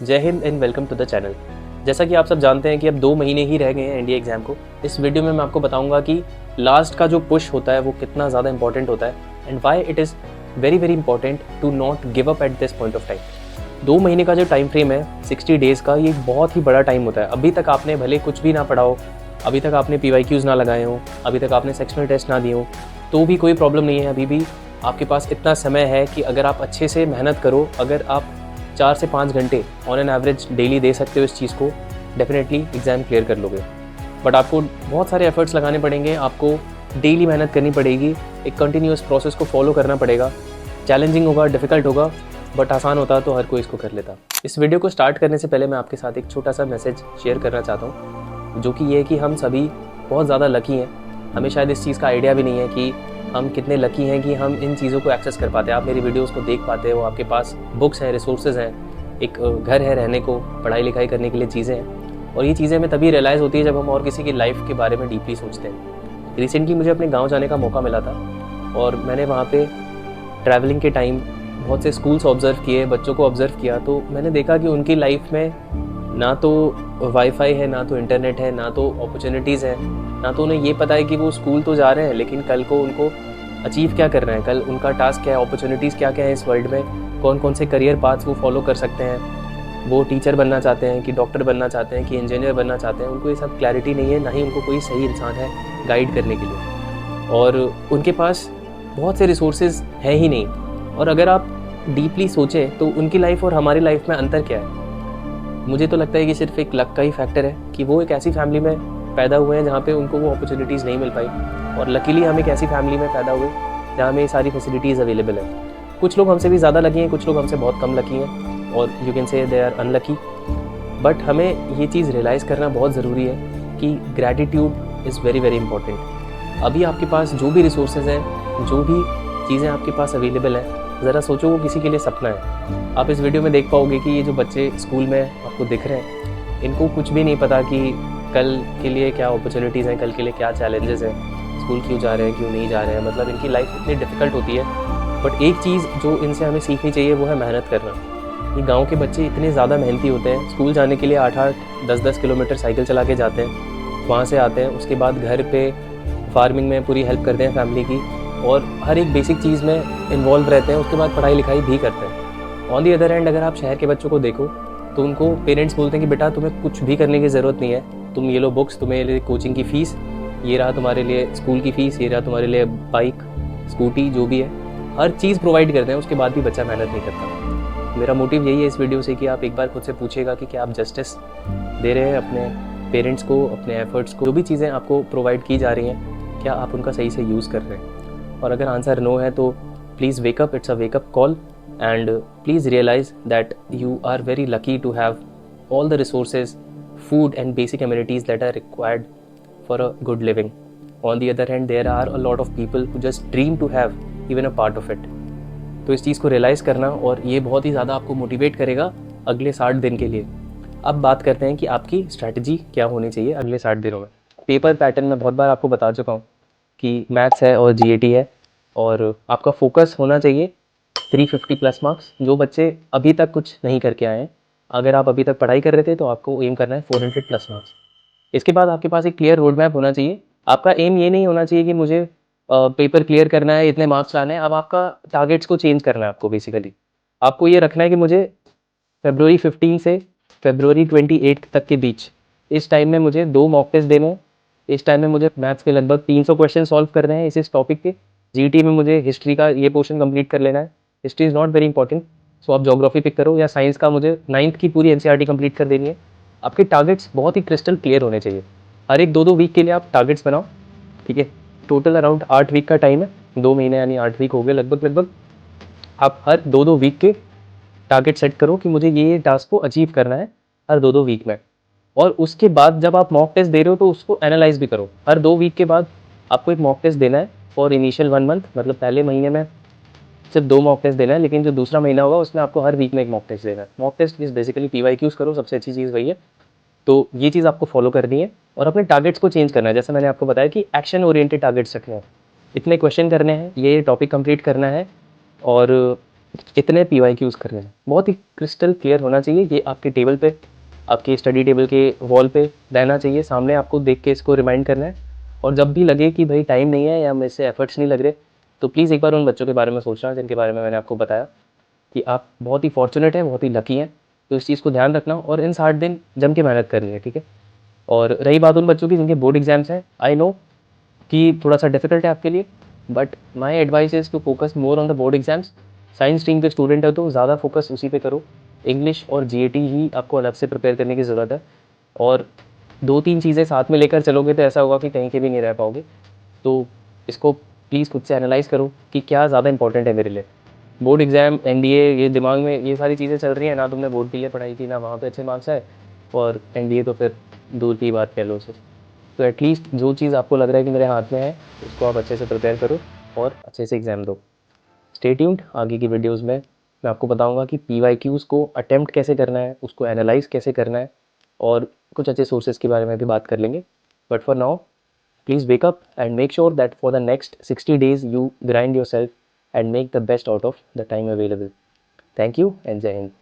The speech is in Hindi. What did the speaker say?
जय हिंद and welcome to the channel. जैसा कि आप सब जानते हैं कि अब 2 महीने ही रह गए हैं एनडीए एग्जाम को। इस वीडियो में मैं आपको बताऊंगा कि लास्ट का जो पुश होता है वो कितना ज़्यादा इंपॉर्टेंट होता है and why it is very very important to not give up at this point of time. 2 महीने का जो टाइम फ्रेम है 60 डेज़ का, ये बहुत ही बड़ा टाइम होता है। अभी तक आपने भले कुछ भी ना पढ़ा हो, अभी तक आपने PYQs ना लगाए हो, अभी तक आपने सेक्शनल टेस्ट ना दिए हो, तो भी कोई प्रॉब्लम नहीं है। अभी भी आपके पास इतना समय है कि अगर आप अच्छे से मेहनत करो, अगर आप 4 से 5 घंटे ऑन एन एवरेज डेली दे सकते हो इस चीज़ को, डेफिनेटली एग्ज़ाम क्लियर कर लोगे। बट आपको बहुत सारे एफर्ट्स लगाने पड़ेंगे, आपको डेली मेहनत करनी पड़ेगी, एक कंटिन्यूअस प्रोसेस को फॉलो करना पड़ेगा। चैलेंजिंग होगा, डिफ़िकल्ट होगा, बट आसान होता तो हर कोई इसको कर लेता। इस वीडियो को स्टार्ट करने से पहले मैं आपके साथ एक छोटा सा मैसेज शेयर करना चाहता हूँ, जो कि ये है कि हम सभी बहुत ज़्यादा लकी हैं। हमें शायद इस चीज़ का आइडिया भी नहीं है कि हम कितने लकी हैं कि हम इन चीज़ों को एक्सेस कर पाते हैं। आप मेरी वीडियोस को देख पाते हो, आपके पास बुक्स हैं, रिसोर्सेज हैं, एक घर है रहने को, पढ़ाई लिखाई करने के लिए चीज़ें हैं। और ये चीज़ें हमें तभी रियलाइज़ होती है जब हम और किसी की लाइफ के बारे में डीपली सोचते हैं। रिसेंटली मुझे अपने गाँव जाने का मौका मिला था और मैंने वहाँ पर ट्रैवलिंग के टाइम बहुत से स्कूल्स ऑब्ज़र्व किए, बच्चों को ऑब्ज़र्व किया, तो मैंने देखा कि उनकी लाइफ में ना तो वाईफाई है, ना तो इंटरनेट है, ना तो अपॉर्चुनिटीज़ है, ना तो उन्हें ये पता है कि वो स्कूल तो जा रहे हैं लेकिन कल को उनको अचीव क्या करना है, कल उनका टास्क क्या है, अपॉर्चुनिटीज़ क्या क्या है इस वर्ल्ड में, कौन कौन से करियर पाथ्स वो फॉलो कर सकते हैं। वो टीचर बनना चाहते हैं कि डॉक्टर बनना चाहते हैं कि इंजीनियर बनना चाहते हैं, उनको ये सब क्लैरिटी नहीं है, ना ही उनको कोई सही इंसान है गाइड करने के लिए। और उनके पास बहुत से रिसोर्सेज हैं ही नहीं। और अगर आप डीपली सोचें तो उनकी लाइफ और हमारी लाइफ में अंतर क्या है? मुझे तो लगता है कि सिर्फ एक लक का ही फैक्टर है कि वो एक ऐसी फैमिली में पैदा हुए हैं जहाँ पे उनको वो अपॉर्चुनिटीज़ नहीं मिल पाई, और लकीली हम एक ऐसी फैमिली में पैदा हुए जहाँ हमें ये सारी फैसिलिटीज़ अवेलेबल है। कुछ लोग हमसे भी ज़्यादा लकी हैं, कुछ लोग हमसे बहुत कम लकी हैं, और you can say they are unlucky. But हमें ये चीज़ रियलाइज़ करना बहुत ज़रूरी है कि gratitude is very very important. अभी आपके पास जो भी रिसोर्सेज हैं, जो भी चीज़ें आपके पास अवेलेबल हैं, ज़रा सोचो वो किसी के लिए सपना है। आप इस वीडियो में देख पाओगे कि ये जो बच्चे स्कूल में आपको दिख रहे हैं, इनको कुछ भी नहीं पता कि कल के लिए क्या अपॉर्चुनिटीज़ हैं, कल के लिए क्या चैलेंजेस हैं, स्कूल क्यों जा रहे हैं, क्यों नहीं जा रहे हैं। मतलब इनकी लाइफ इतनी डिफ़िकल्ट होती है। बट एक चीज़ जो इनसे हमें सीखनी चाहिए वो है मेहनत करना। ये गाँव के बच्चे इतने ज़्यादा मेहनती होते हैं, स्कूल जाने के लिए 8-8, 10-10 किलोमीटर साइकिल चला के जाते हैं, वहाँ से आते हैं, उसके बाद घर पे फार्मिंग में पूरी हेल्प करते हैं फैमिली की, और हर एक बेसिक चीज़ में इन्वॉल्व रहते हैं, उसके बाद पढ़ाई लिखाई भी करते हैं। ऑन दी अदर हैंड अगर आप शहर के बच्चों को देखो तो उनको पेरेंट्स बोलते हैं कि बेटा तुम्हें कुछ भी करने की ज़रूरत नहीं है, तुम ये लो बुक्स, तुम्हें लिए कोचिंग की फ़ीस, ये रहा तुम्हारे लिए स्कूल की फ़ीस, ये रहा तुम्हारे लिए बाइक, स्कूटी, जो भी है, हर चीज़ प्रोवाइड करते हैं, उसके बाद भी बच्चा मेहनत नहीं करता। मेरा मोटिव यही है इस वीडियो से कि आप एक बार खुद से पूछिएगा कि क्या आप जस्टिस दे रहे हैं अपने पेरेंट्स को, अपने एफर्ट्स को, जो भी चीज़ें आपको प्रोवाइड की जा रही हैं, क्या आप उनका सही से यूज़ कर रहे हैं। और अगर आंसर नो है तो please wake up, it's a wake up call, and please realise that you are very lucky to have all the resources, food and basic amenities that are required for a good living. On the other hand, there are a lot of people who just dream to have even a part of it. तो इस चीज़ को रियलाइज़ करना, और ये बहुत ही ज़्यादा आपको मोटिवेट करेगा अगले 60 दिन के लिए। अब बात करते हैं कि आपकी स्ट्रैटेजी क्या होनी चाहिए अगले 60 दिनों में। पेपर पैटर्न में बहुत बार आपको बता चुका हूँ कि मैथ्स है और GAT है, और आपका फोकस होना चाहिए 350 प्लस मार्क्स। जो बच्चे अभी तक कुछ नहीं करके आए हैं, अगर आप अभी तक पढ़ाई कर रहे थे तो आपको एम करना है 400 प्लस मार्क्स। इसके बाद आपके पास एक क्लियर रोड मैप होना चाहिए। आपका एम ये नहीं होना चाहिए कि मुझे पेपर क्लियर करना है, इतने मार्क्स लाने हैं। अब आपका टारगेट्स को चेंज करना है। आपको बेसिकली आपको ये रखना है कि मुझे February 15 से February 28 तक के बीच, इस टाइम में मुझे 2 मॉक टेस्ट देने हैं। इस टाइम में मुझे मैथ्स के लगभग 300 क्वेश्चन सॉल्व करने हैं इस टॉपिक के। GT में मुझे हिस्ट्री का ये पोर्शन कंप्लीट कर लेना है। History is not very important, so आप ज्योग्राफी पिक करो, या साइंस का मुझे 9th की पूरी NCERT कंप्लीट कर देनी है। आपके टारगेट्स बहुत ही क्रिस्टल क्लियर होने चाहिए। हर एक 2-2 वीक के लिए आप टारगेट्स बनाओ, ठीक है। टोटल अराउंड 8 वीक का टाइम है, 2 महीने यानी 8 वीक हो गए लगभग। आप हर 2-2 वीक के टारगेट सेट करो कि मुझे ये टास्क को अचीव करना है हर 2-2 वीक में। और उसके बाद जब आप मॉक टेस्ट दे रहे हो तो उसको एनालाइज भी करो। हर 2 वीक के बाद आपको एक मॉक टेस्ट देना है फॉर इनिशियल 1 मंथ। मतलब पहले महीने में सिर्फ 2 मॉक टेस्ट देना है, लेकिन जो दूसरा महीना होगा उसमें आपको हर वीक में एक मॉक टेस्ट देना है। Mock test is basically PYQs करो, सबसे अच्छी चीज़ वही है। तो ये चीज़ आपको फॉलो करनी है, और अपने टारगेट्स को चेंज करना है। जैसे मैंने आपको बताया कि एक्शन ओरिएंटेड टारगेट्स रखने हैं, इतने क्वेश्चन करने हैं, ये टॉपिक कंप्लीट करना है, और इतने पी वाई क्यूज़ करने हैं, बहुत ही क्रिस्टल क्लियर होना चाहिए। ये आपके टेबल पे, आपके स्टडी टेबल के वॉल पे रहना चाहिए, सामने आपको देख के इसको रिमाइंड करना है। और जब भी लगे कि भाई टाइम नहीं है या मेरे से एफर्ट्स नहीं लग रहे, तो प्लीज़ एक बार उन बच्चों के बारे में सोचना जिनके बारे में मैंने आपको बताया कि आप बहुत ही फॉर्चुनेट हैं, बहुत ही लकी हैं। तो इस चीज़ को ध्यान रखना और इन 60 दिन जम के मेहनत करनी है, ठीक है। और रही बात उन बच्चों की जिनके बोर्ड एग्जाम्स हैं, आई नो कि थोड़ा सा डिफिकल्ट है आपके लिए, but my advice is to focus more on the board exams. Science stream के स्टूडेंट है तो ज़्यादा फोकस उसी पे करो। इंग्लिश और जीएटी ही आपको अलग से प्रिपेयर करने की ज़रूरत है। और 2-3 चीज़ें साथ में लेकर चलोगे तो ऐसा होगा कि कहीं के भी नहीं रह पाओगे। तो इसको प्लीज़ खुद से एनालाइज़ करो कि क्या ज़्यादा इंपॉर्टेंट है मेरे लिए। बोर्ड एग्ज़ाम, एनडीए, ये दिमाग में ये सारी चीज़ें चल रही हैं ना, तुमने बोर्ड के लिए पढ़ाई की ना वहाँ पे अच्छे मार्क्स आए, और एनडीए तो फिर दूर की बात कह लो उसे। तो एटलीस्ट जो चीज़ आपको लग रहा है कि मेरे हाथ में है, उसको आप अच्छे से प्रिपेयर करो और अच्छे से एग्ज़ाम दो। स्टे ट्यून्ड, आगे की वीडियोज़ में मैं आपको बताऊँगा कि पीवाईक्यूज़ को अटेम्प्ट कैसे करना है, उसको एनालाइज़ कैसे करना है, और कुछ अच्छे सोर्सेज़ के बारे में भी बात कर लेंगे। But for now, please wake up and make sure that for the next 60 days you grind yourself and make the best out of the time available. Thank you and Jai Hind.